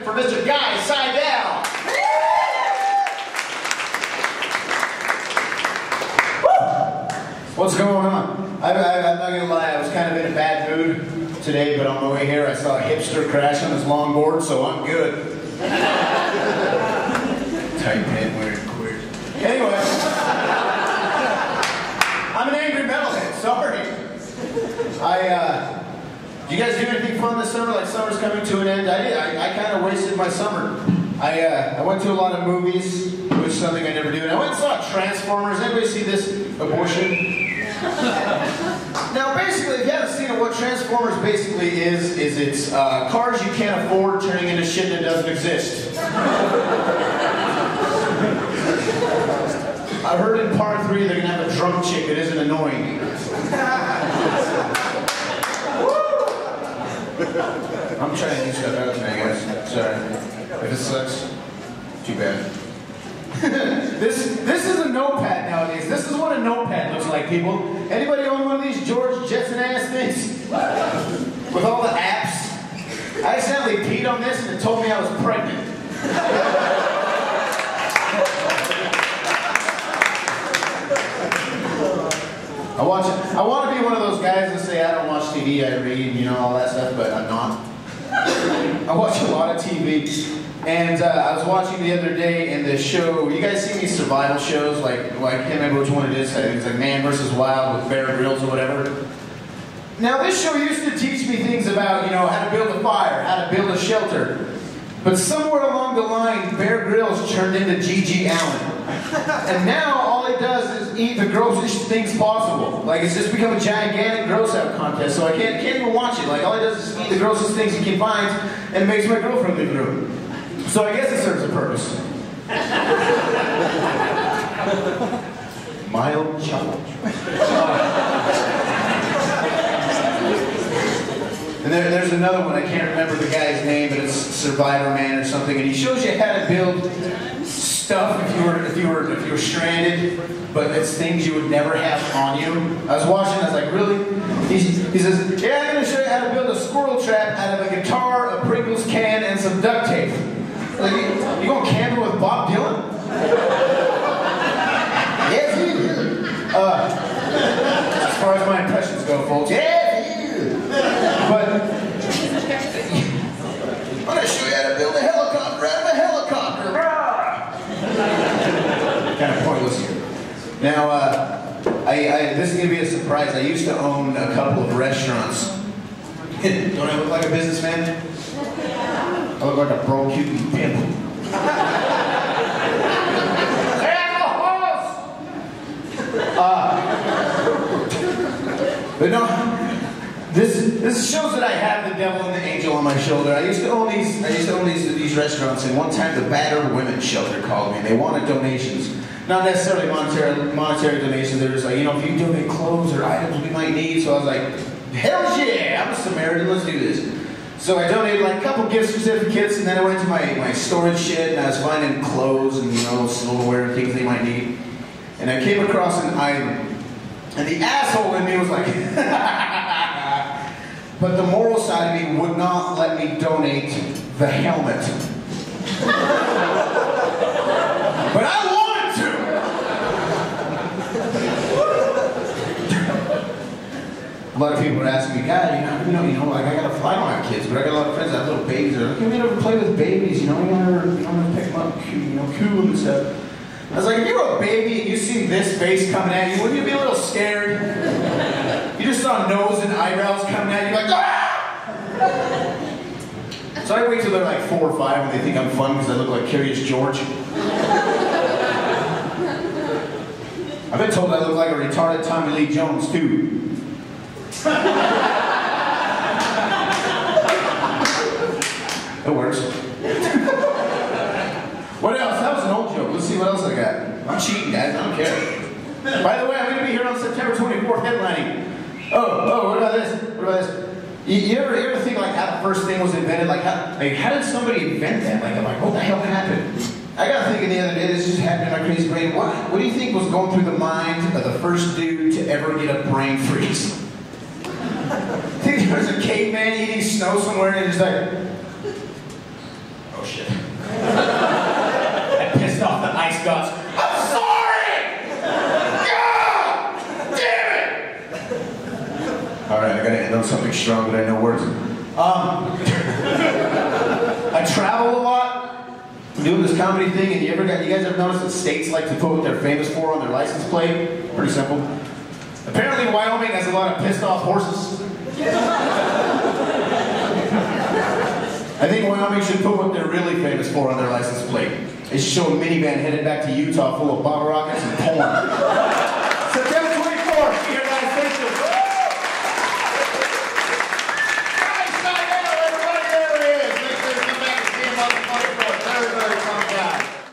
for Mr. Guy Seidel. What's going on? I'm not gonna lie, I was kind of in a bad mood today, but on my way here I saw a hipster crash on his longboard, so I'm good. Tight pant wearing queer. Anyway, I'm an angry metalhead, sorry. Do you guys do anything fun this summer? Like summer's coming to an end. I kind of wasted my summer. I went to a lot of movies, which is something I never do. And I went and saw Transformers. Anybody see this abortion? Now, basically, if you haven't seen it, what Transformers basically is it's cars you can't afford turning into shit that doesn't exist. I heard in part 3 they're gonna have a drunk chick that isn't annoying. I'm trying to do stuff out tonight, guys. Sorry. If it sucks, too bad. This is a notepad nowadays. This is what a notepad looks like, people. Anybody own one of these George Jetson ass things? With all the apps? I accidentally peed on this and it told me I was pregnant. I want to be one of those guys that say I don't watch TV, I read, you know, all that stuff, but I'm not. I watch a lot of TV. And I was watching the other day in this show, you guys see these survival shows, like I can't remember which one it is, I think it's like Man vs. Wild with Bear Grylls or whatever. Now this show used to teach me things about, you know, how to build a fire, how to build a shelter. But somewhere along the line, Bear Grylls turned into G.G. Allen. And now all he does is eat the grossest things possible. Like it's just become a gigantic gross out contest, so I can't even watch it. Like all he does is eat the grossest things he can find, and it makes my girlfriend leave the room. So I guess it serves a purpose. Mild challenge. And there's another one, I can't remember the guy's name, but it's Survivor Man or something, and he shows you how to build stuff if you were stranded, but it's things you would never have on you. I was watching, I was like, really? He says, yeah, I'm going to show you how to build a squirrel trap out of a guitar, a Pringles can, and some duct tape. Like, you going camping with Bob Dylan? Yes, you. As far as my impressions go, folks, yes, you. But I'm going to show you how to build a helicopter out of a helicopter. Kind of pointless. Now, this is going to be a surprise. I used to own a couple of restaurants. Don't I look like a businessman? I look like a broke cute pimp. But no, this shows that I have the devil and the angel on my shoulder. I used to own these restaurants, and one time the battered women's shelter called me, and they wanted donations. Not necessarily monetary donations. They're just like, you know, if you donate clothes or items we might need. So I was like, hell yeah, I'm a Samaritan, let's do this. So I donated like a couple gift certificates, and then I went to my storage shed, and I was finding clothes and, you know, silverware and things they might need. And I came across an item, and the asshole in me was like, but the moral side of me would not let me donate the helmet. But I wanted to! A lot of people are asking me, God, you know, like I gotta fly, I don't have kids, but I got a lot of friends that have little babies. They're like, you never play with babies, you know, you never pick them up, you know, cool and stuff. I was like, if you were a baby and you see this face coming at you, wouldn't you be a little scared? You just saw nose and eyebrows coming at you, like, ah! So I wait till they're like 4 or 5 and they think I'm fun because I look like Curious George. I've been told I look like a retarded Tommy Lee Jones, too. It works. What else? That was an old joke. Let's see what else I got. I'm cheating, guys. I don't care. By the way, I'm going to be here on September 24th headlining. Oh, what about this? What about this? You ever think like how the first thing was invented? Like how did somebody invent that? Like I'm like, what the hell happened? I got thinking the other day, this just happened in my crazy brain. What do you think was going through the mind of the first dude to ever get a brain freeze? Think there was a caveman eating snow somewhere and he's like, Oh shit. I pissed off the ice gods. I'm sorry! God! Damn it! Alright, I gotta end on something strong, but I know words. I travel a lot. I'm doing this comedy thing, and you guys ever noticed that states like to put what they're famous for on their license plate? Pretty simple. Apparently Wyoming has a lot of pissed off horses. I think Wyoming should put what they're really famous for on their license plate. It should show a minivan headed back to Utah full of bottle rockets and porn.